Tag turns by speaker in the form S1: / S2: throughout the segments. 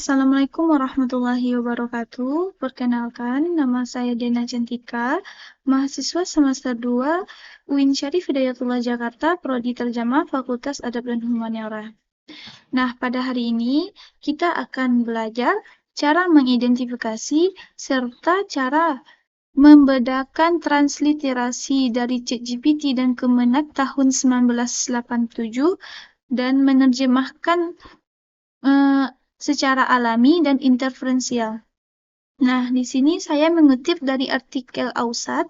S1: Assalamualaikum warahmatullahi wabarakatuh. Perkenalkan, nama saya Dena Cantika, mahasiswa semester 2 UIN Syarif Hidayatullah Jakarta, Prodi Terjemah Fakultas Adab dan Humaniora. Nah, pada hari ini kita akan belajar cara mengidentifikasi serta cara membedakan transliterasi dari ChatGPT dan Kemenak tahun 1987 dan menerjemahkan secara alami dan interferensial. Nah, di sini saya mengutip dari artikel Ausat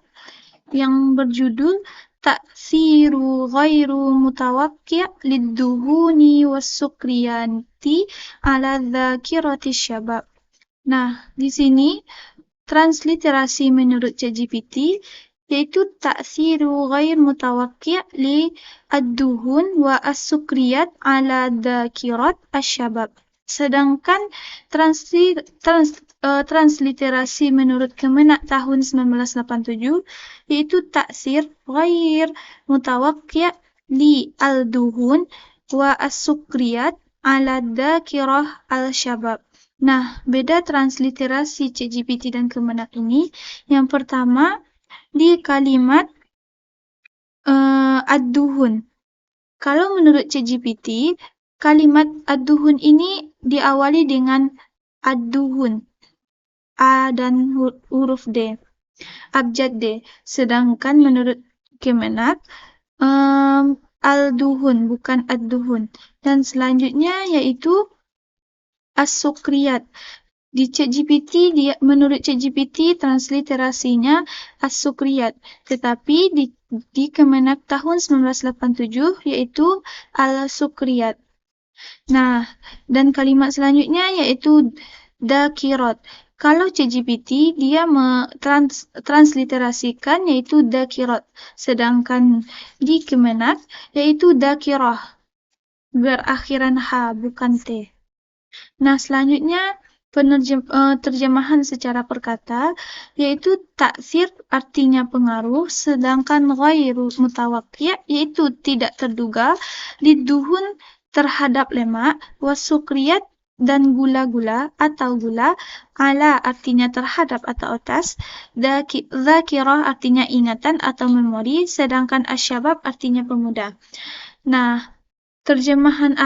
S1: yang berjudul Ta'siru ghairu mutawakki' lid-duhuni was-sukriyanti ala dzakirati syabab. Nah, di sini transliterasi menurut ChatGPT yaitu ta'siru ghair mutawakki' li ad-duhun wa as-sukriyat ala dzakirat asy-syabab. Sedangkan transliterasi menurut Kemenak tahun 1987 yaitu taksir ghair mutawakki' li al-duhun wa as-sukriyat ala dzakirah al-syabab. Nah, beda transliterasi ChatGPT dan Kemenak ini, yang pertama di kalimat ad-duhun. Kalau menurut ChatGPT, kalimat ad-duhun ini diawali dengan ad-duhun, A dan huruf D, abjad D. Sedangkan menurut Kemenak, al-duhun, bukan ad-duhun. Dan selanjutnya yaitu as-sukriyat. Menurut ChatGPT transliterasinya as-sukriyat, tetapi di Kemenak tahun 1987 yaitu al-sukriyat. Nah, dan kalimat selanjutnya yaitu dakirat. Kalau ChatGPT dia transliterasikan yaitu dakirat, sedangkan di Kemenak yaitu dakirah, berakhiran H bukan T. Nah, selanjutnya terjemahan secara perkata yaitu taksir artinya pengaruh, sedangkan ghairu mutawakki' yaitu tidak terduga, liduhun terhadap lemak, wasukriyat dan gula-gula atau gula, ala artinya terhadap atau atas, dzakirah artinya ingatan atau memori, sedangkan asyabab artinya pemuda. Nah, terjemahan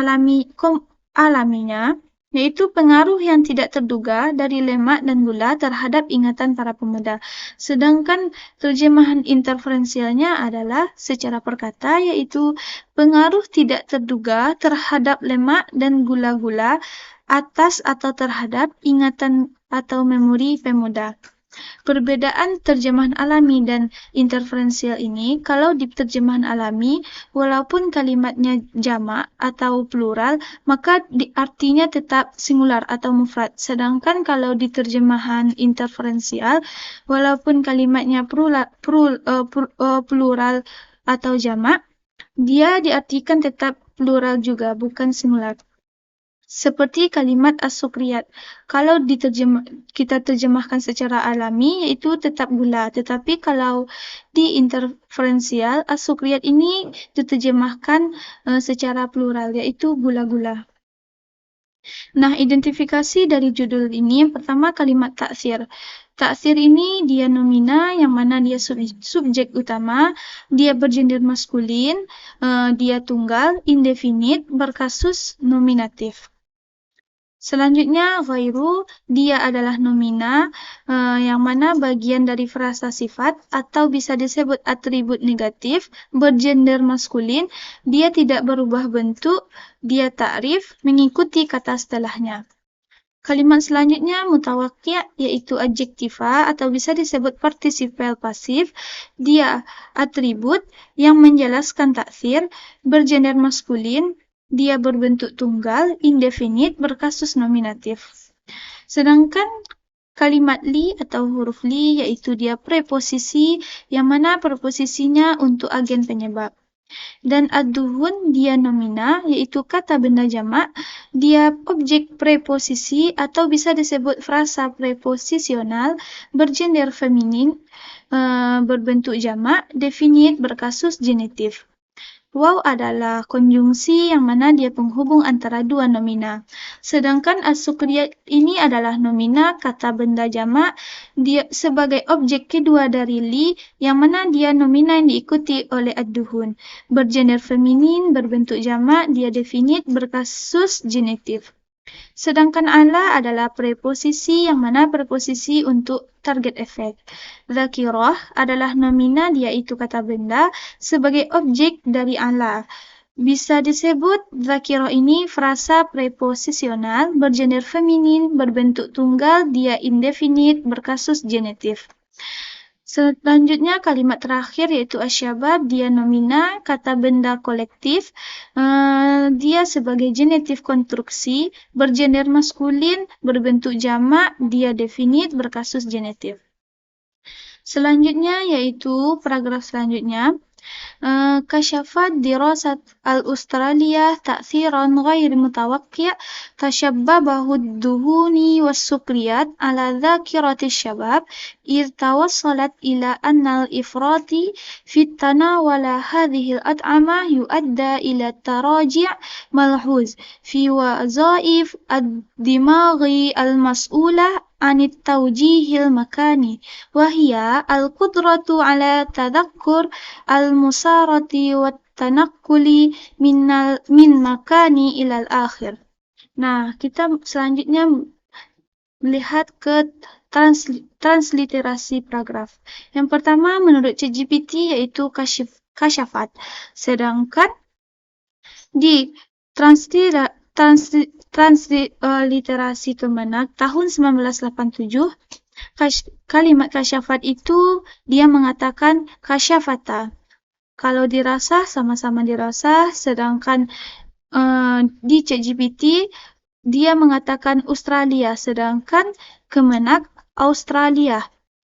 S1: alaminya yaitu pengaruh yang tidak terduga dari lemak dan gula terhadap ingatan para pemuda. Sedangkan terjemahan interferensialnya adalah secara perkata yaitu pengaruh tidak terduga terhadap lemak dan gula-gula atas atau terhadap ingatan atau memori pemuda. Perbedaan terjemahan alami dan interferensial ini, kalau di terjemahan alami, walaupun kalimatnya jamak atau plural, maka artinya tetap singular atau mufrad. Sedangkan kalau di terjemahan interferensial, walaupun kalimatnya plural atau jamak, dia diartikan tetap plural juga, bukan singular. Seperti kalimat as-sukriyat. Kalau kita terjemahkan secara alami, yaitu tetap gula. Tetapi kalau di interferensial, as-sukriyat ini diterjemahkan secara plural, yaitu gula-gula. Nah, identifikasi dari judul ini, yang pertama kalimat taksir. Taksir ini dia nomina, yang mana dia subjek utama, dia bergender maskulin, dia tunggal, indefinite, berkasus nominatif. Selanjutnya, ghairu, dia adalah nomina, yang mana bagian dari frasa sifat atau bisa disebut atribut negatif, bergender maskulin, dia tidak berubah bentuk, dia ta'rif, mengikuti kata setelahnya. Kalimat selanjutnya mutawakki', yaitu adjektiva atau bisa disebut partisipal pasif, dia atribut yang menjelaskan taksir, bergender maskulin, dia berbentuk tunggal, indefinite, berkasus nominatif. Sedangkan kalimat li atau huruf li yaitu dia preposisi yang mana preposisinya untuk agen penyebab. Dan ad-duhun dia nomina yaitu kata benda jamak, dia objek preposisi atau bisa disebut frasa preposisional, bergender feminin, berbentuk jamak, definite, berkasus genitif. Waw adalah konjungsi yang mana dia penghubung antara dua nomina. Sedangkan as-sukriyat ini adalah nomina kata benda jamak dia sebagai objek kedua dari li yang mana dia nomina yang diikuti oleh ad-duhun. Bergender feminin, berbentuk jamak, dia definit, berkasus genitif. Sedangkan ala adalah preposisi yang mana preposisi untuk target efek. Dzakirah adalah nomina dia itu kata benda sebagai objek dari ala. Bisa disebut dzakirah ini frasa preposisional bergender feminin, berbentuk tunggal, dia indefinite, berkasus genitif. Selanjutnya kalimat terakhir yaitu asyabab, dia nomina, kata benda kolektif, dia sebagai genitif konstruksi, bergender maskulin, berbentuk jamak, dia definit, berkasus genitif. Selanjutnya yaitu paragraf selanjutnya. كشفت دراسة الأسترالية تأثيرا غير متوقع تسببه الدهون والسكريات على ذاكرة الشباب إذ توصلت إلى أن الإفراط في تناول هذه الأطعمة يؤدي إلى تراجع ملحوظ في وظائف الدماغ المسؤولة عن التوجيه المكاني وهي القدرة على تذكر المسارة والتنقل من مكان إلى الآخر. Nah, kita selanjutnya melihat ke transliterasi paragraf. Yang pertama menurut ChatGPT yaitu kasyafat. Sedangkan di transliterasi Kemenak tahun 1987 kalimat kasyafat itu dia mengatakan kasyafata. Kalau dirasa sama-sama dirasa, sedangkan di ChatGPT dia mengatakan Australia, sedangkan Kemenak Australia.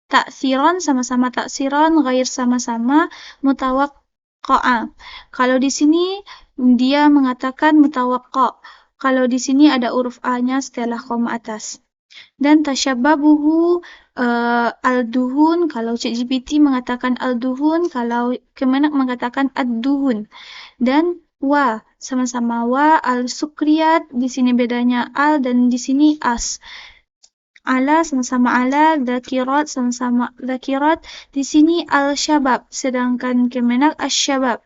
S1: Taksiran sama-sama taksiran, ghair sama-sama mutawaqqa'a. Kalau di sini dia mengatakan mutawaqqa'. Kalau di sini ada huruf A-nya setelah koma atas. Dan tasyababuhu al-duhun, kalau ChatGPT mengatakan al-duhun, kalau Kemenak mengatakan ad-duhun. Dan wa, sama-sama wa, al-sukriyat, di sini bedanya al dan di sini as. Ala sama-sama ala, dzakirat sama-sama dzakirat, di sini al-syabab, sedangkan Kemenak asy-syabab.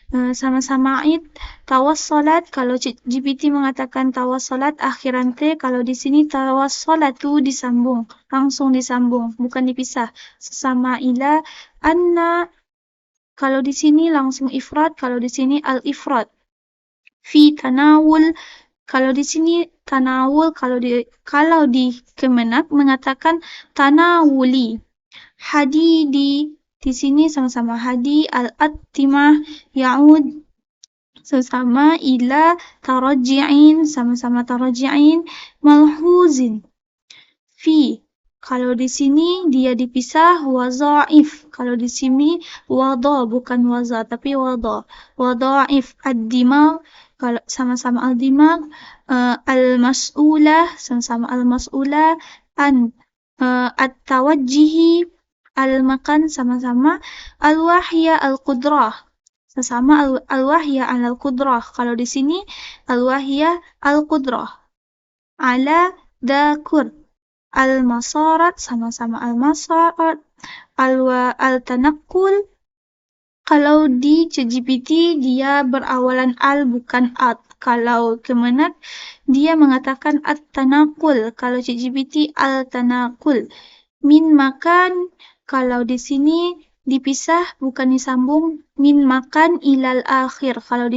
S1: Sama-sama id, tawassalat, kalau GPT mengatakan tawassalat akhiran T, kalau di sini tawassalatu disambung, langsung disambung, bukan dipisah. Sama ila, anna, kalau di sini langsung ifrat, kalau di sini al-ifrat. Fi tanawul, kalau di sini tanawul, kalau di Kemenak mengatakan tanawuli. Hadidi, di sini sama-sama hadi, al-attimah, ya'ud, sama ila taraji'in, sama-sama taraji'in, malhuzin. Fi, kalau di sini dia dipisah waza'if, kalau di sini wada, bukan waza, tapi wada. Wada'if ad-dimag, kalau sama-sama al-dimag, al-mas'ulah, sama-sama al-mas'ulah, an at-tawajjihi, al-makan, sama-sama al-wahya al-qudrah, sama al-wahya al-qudrah. Kalau di sini al-wahya al-qudrah. Ala dakur, al-masarat, sama-sama al-masarat, al-tanaqqul. Kalau di ChatGPT dia berawalan al bukan at. Kalau Kemenak dia mengatakan at-tanaqqul. Kalau ChatGPT al-tanaqqul. Min makan, kalau di sini dipisah bukan disambung, min makan ilal akhir. Kalau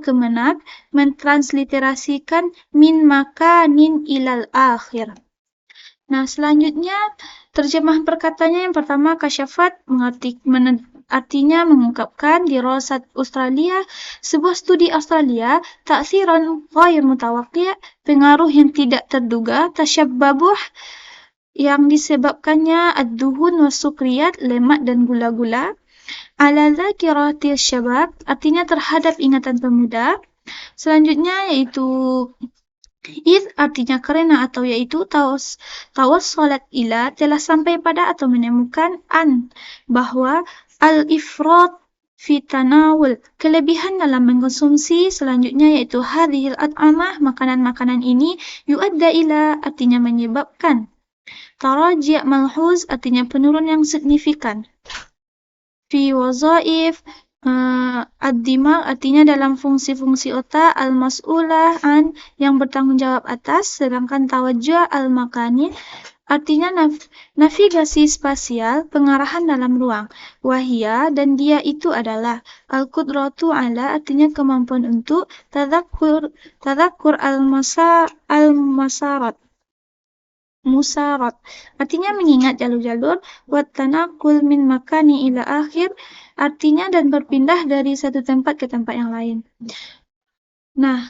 S1: Kemenak mentransliterasikan min makanin ilal akhir. Nah, selanjutnya terjemahan perkataannya yang pertama kasyafat artinya mengungkapkan dirasat Australia, sebuah studi Australia, taksiran ghair mutawaqqi', pengaruh yang tidak terduga, tasyabbabuh, yang disebabkannya ad-duhun wa sukriyat, lemak dan gula-gula, ala dzakiratil syabab, artinya terhadap ingatan pemuda. Selanjutnya yaitu artinya karena atau yaitu tawassalat ila, telah sampai pada atau menemukan an, bahwa al-ifrat Fitanawul, kelebihan dalam mengkonsumsi selanjutnya yaitu hadhil at'amah, makanan-makanan ini yuadda ila artinya menyebabkan. Taraji' malhuz artinya penurun yang signifikan. Fi wazaif ad-dimag artinya dalam fungsi-fungsi otak, al-mas'ulah an yang bertanggung jawab atas, sedangkan tawajjuh al-makani artinya navigasi spasial, pengarahan dalam ruang. Wahia dan dia itu adalah al-qudratu ala artinya kemampuan untuk tadzakur al-masarat. Musarat artinya mengingat jalur-jalur, wa tanaqul min makani ila akhir artinya dan berpindah dari satu tempat ke tempat yang lain. Nah,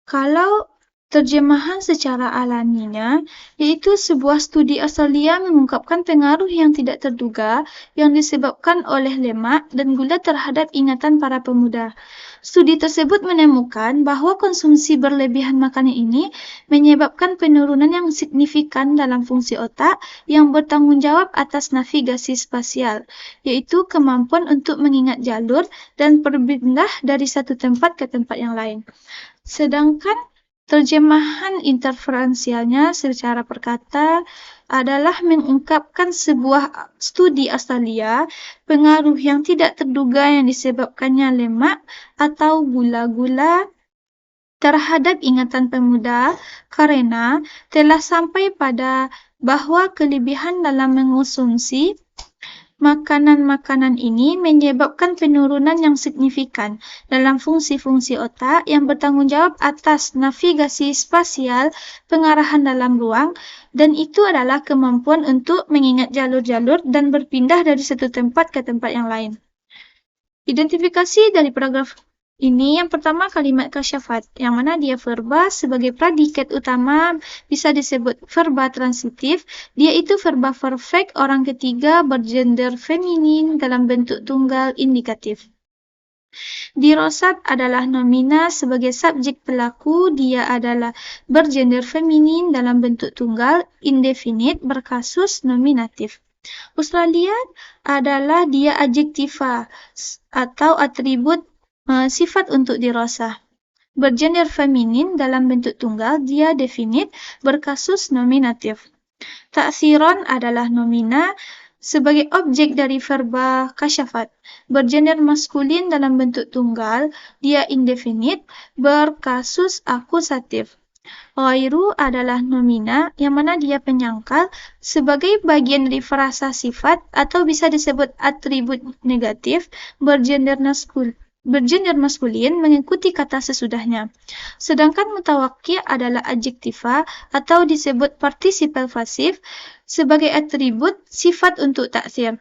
S1: kalau terjemahan secara alaminya, yaitu sebuah studi Australia mengungkapkan pengaruh yang tidak terduga yang disebabkan oleh lemak dan gula terhadap ingatan para pemuda. Studi tersebut menemukan bahwa konsumsi berlebihan makanan ini menyebabkan penurunan yang signifikan dalam fungsi otak yang bertanggung jawab atas navigasi spasial, yaitu kemampuan untuk mengingat jalur dan berpindah dari satu tempat ke tempat yang lain. Sedangkan terjemahan interferensialnya secara perkata adalah mengungkapkan sebuah studi Australia pengaruh yang tidak terduga yang disebabkannya lemak atau gula-gula terhadap ingatan pemuda karena telah sampai pada bahwa kelebihan dalam mengonsumsi makanan-makanan ini menyebabkan penurunan yang signifikan dalam fungsi-fungsi otak yang bertanggung jawab atas navigasi spasial, pengarahan dalam ruang, dan itu adalah kemampuan untuk mengingat jalur-jalur dan berpindah dari satu tempat ke tempat yang lain. Identifikasi dari paragraf ini yang pertama kalimat kasyafat, yang mana dia verba sebagai predikat utama bisa disebut verba transitif. Dia itu verba perfect orang ketiga bergender feminin dalam bentuk tunggal indikatif. Dirosat adalah nomina sebagai subjek pelaku, dia adalah bergender feminin dalam bentuk tunggal indefinite berkasus nominatif. Australia adalah dia adjektiva atau atribut sifat untuk dirasa. Bergender feminin dalam bentuk tunggal, dia definite berkasus nominatif. Taksiron adalah nomina sebagai objek dari verba kasyafat. Bergender maskulin dalam bentuk tunggal, dia indefinite berkasus akusatif. Ghairu adalah nomina yang mana dia penyangkal sebagai bagian dari frasa sifat atau bisa disebut atribut negatif bergender maskulin mengikuti kata sesudahnya. Sedangkan mutawakki adalah adjektiva atau disebut partisipal pasif sebagai atribut sifat untuk taksir.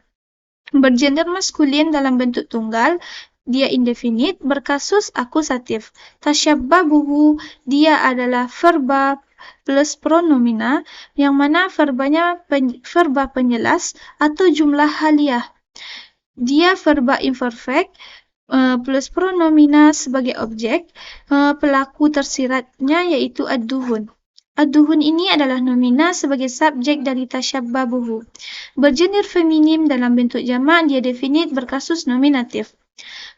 S1: Bergender maskulin dalam bentuk tunggal, dia indefinite berkasus akusatif. Tasyabbabuhu, dia adalah verba plus pronomina yang mana verbanya verba penjelas atau jumlah haliah. Dia verba imperfect plus pronomina sebagai objek, pelaku tersiratnya yaitu ad-duhun. Ad-duhun ini adalah nomina sebagai subjek dari tasyabbabuhu. Bergender feminim dalam bentuk jamak, dia definite berkasus nominatif.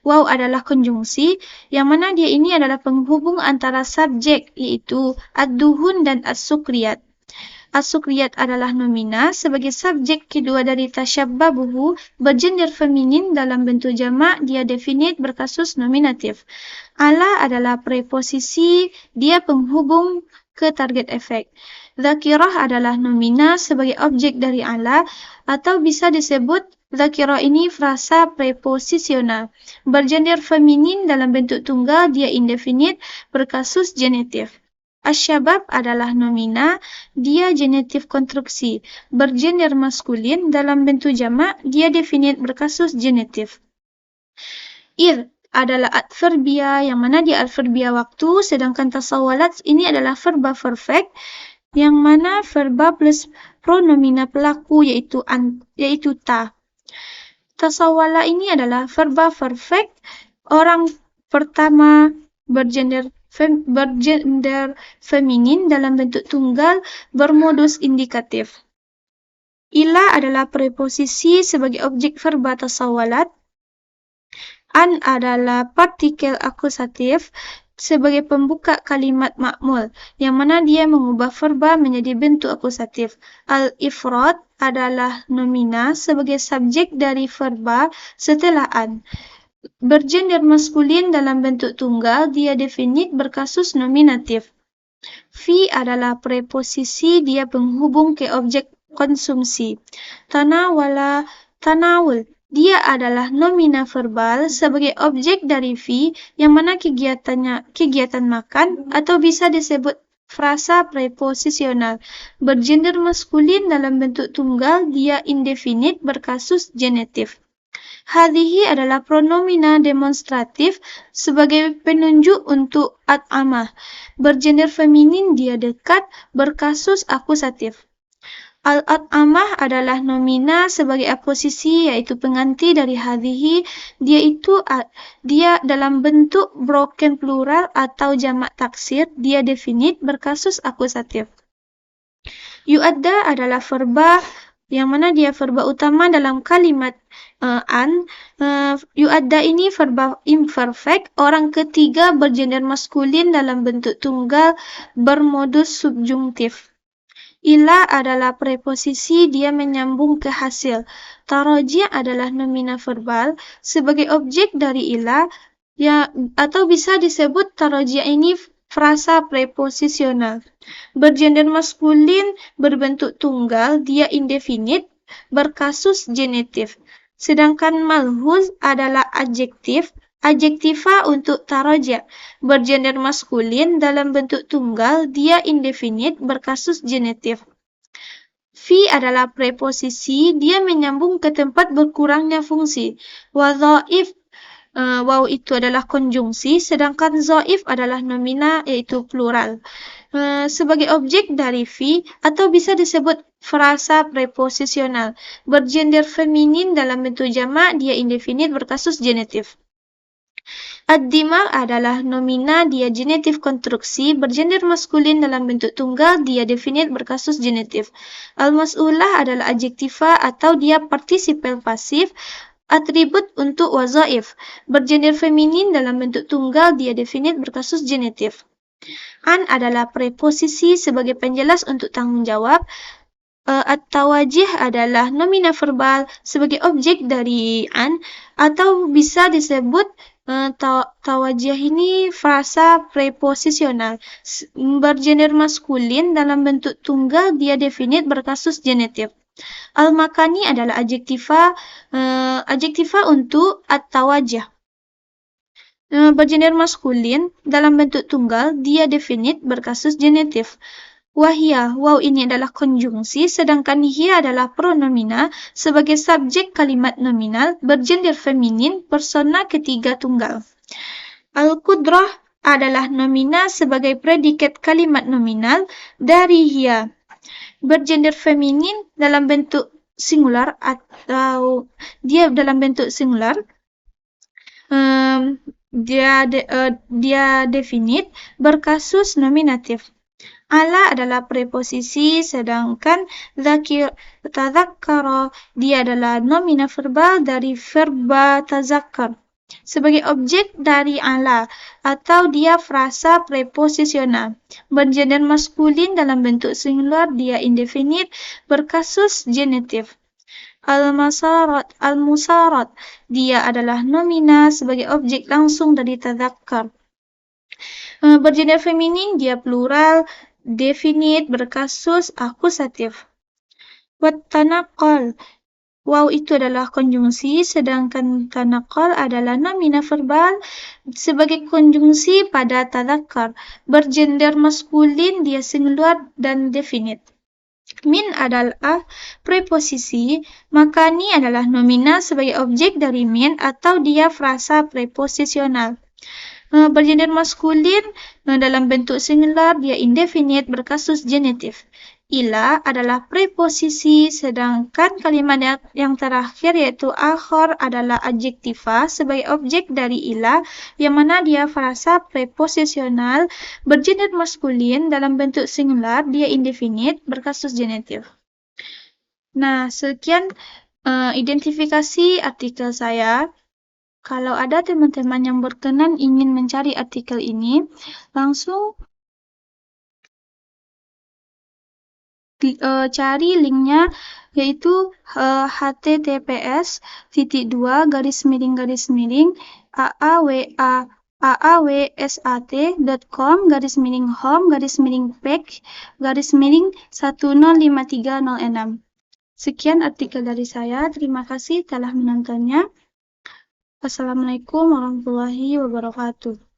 S1: Waw adalah konjungsi, yang mana dia ini adalah penghubung antara subjek yaitu ad-duhun dan as-sukriyat. As-sukriyat adalah nomina sebagai subjek kedua dari tasyabbabuhu, bergender feminin dalam bentuk jamak, dia definite berkasus nominatif. Ala adalah preposisi, dia penghubung ke target efek. Dzakirah adalah nomina sebagai objek dari ala atau bisa disebut dzakirah ini frasa preposisional. Bergender feminin dalam bentuk tunggal, dia indefinite berkasus genitif. Asyabab adalah nomina, dia genitif konstruksi. Bergender maskulin dalam bentuk jamak, dia definite berkasus genitif. Adalah adverbia yang mana dia adverbia waktu, sedangkan tasawalat ini adalah verba perfect yang mana verba plus pronomina pelaku yaitu ta. Tasawala ini adalah verba perfect orang pertama bergender feminin dalam bentuk tunggal bermodus indikatif. Ila adalah preposisi sebagai objek verba tasawalat An adalah partikel akusatif sebagai pembuka kalimat ma'mul, yang mana dia mengubah verba menjadi bentuk akusatif. Al-ifrad adalah nomina sebagai subjek dari verba setelah an. Bergender maskulin dalam bentuk tunggal, dia definit berkasus nominatif. Fi adalah preposisi, dia penghubung ke objek konsumsi. Tanawala, tanawul, dia adalah nomina verbal sebagai objek dari fi yang mana kegiatan makan atau bisa disebut frasa preposisional. Bergender maskulin dalam bentuk tunggal, dia indefinite berkasus genetif. Hadhihi adalah pronomina demonstratif sebagai penunjuk untuk at'amah. Bergender feminin, dia dekat berkasus akusatif. Al-at'amah adalah nomina sebagai aposisi, yaitu pengganti dari hadhihi. Dia dalam bentuk broken plural atau jamak taksir, dia definit berkasus akusatif. Yu'adda adalah verba yang mana dia verba utama dalam kalimat an. Yu'adda ini verba imperfect, orang ketiga bergender maskulin dalam bentuk tunggal bermodus subjungtif. Ila adalah preposisi, dia menyambung ke hasil. Taraji' adalah nomina verbal sebagai objek dari ila, ya, atau bisa disebut taraji' ini frasa preposisional. Bergender maskulin berbentuk tunggal, dia indefinite berkasus genetif. Sedangkan malhuz adalah adjektif, adjektiva untuk taraja. Bergender maskulin dalam bentuk tunggal, dia indefinite berkasus genetif. Fi adalah preposisi, dia menyambung ke tempat berkurangnya fungsi. Wadhaif, waw itu adalah konjungsi, sedangkan dhaif adalah nomina, yaitu plural. Sebagai objek dari fi atau bisa disebut frasa preposisional. Bergender feminin dalam bentuk jamak, dia indefinite berkasus genetif. Ad-dimag adalah nomina, dia genetif konstruksi. Bergender maskulin dalam bentuk tunggal, dia definite berkasus genetif. Al-mas'ulah adalah adjektiva atau dia partisipal pasif, atribut untuk wazaif. Bergender feminin dalam bentuk tunggal, dia definite berkasus genetif. An adalah preposisi sebagai penjelas untuk tanggung jawab. At-tawajih adalah nomina verbal sebagai objek dari an, atau bisa disebut tawajih ini frasa preposisional. Bergender maskulin dalam bentuk tunggal, dia definite berkasus genetif. Al-makani adalah adjektiva untuk at-tawajih. Bergender maskulin dalam bentuk tunggal, dia definite berkasus genetif. Wahia, waw ini adalah konjungsi, sedangkan hiya adalah pronomina sebagai subjek kalimat nominal, bergender feminin, persona ketiga tunggal. Al-qudrah adalah nomina sebagai predikat kalimat nominal dari hiya. Bergender feminin dalam bentuk singular atau dia dalam bentuk singular. Dia definite berkasus nominatif. Ala adalah preposisi, sedangkan tadzakkara dia adalah nomina verbal dari verba tazakkar. Sebagai objek dari ala atau dia frasa preposisional. Bergender maskulin dalam bentuk singular, dia indefinite berkasus genetif. Al-musarat, dia adalah nomina sebagai objek langsung dari tadzakkar. Bergender feminin, dia plural, definite berkasus akusatif. Wat tanaqal, waw itu adalah konjungsi, sedangkan tanaqal adalah nomina verbal sebagai konjungsi pada tadzakkar. Bergender maskulin, dia singular dan definite. Min adalah preposisi, makani adalah nomina sebagai objek dari min atau dia frasa preposisional. Bergender maskulin dalam bentuk singular, dia indefinite berkasus genetif. Ila adalah preposisi, sedangkan kalimat yang terakhir yaitu akhir adalah adjektiva sebagai objek dari ila, yang mana dia frasa preposisional. Bergender maskulin dalam bentuk singular, dia indefinite berkasus genetif. Nah, sekian identifikasi artikel saya. Kalau ada teman-teman yang berkenan ingin mencari artikel ini, langsung cari linknya, yaitu https://aawsat.com/home-page-105306. Sekian artikel dari saya. Terima kasih telah menontonnya. Wassalamualaikum warahmatullahi wabarakatuh.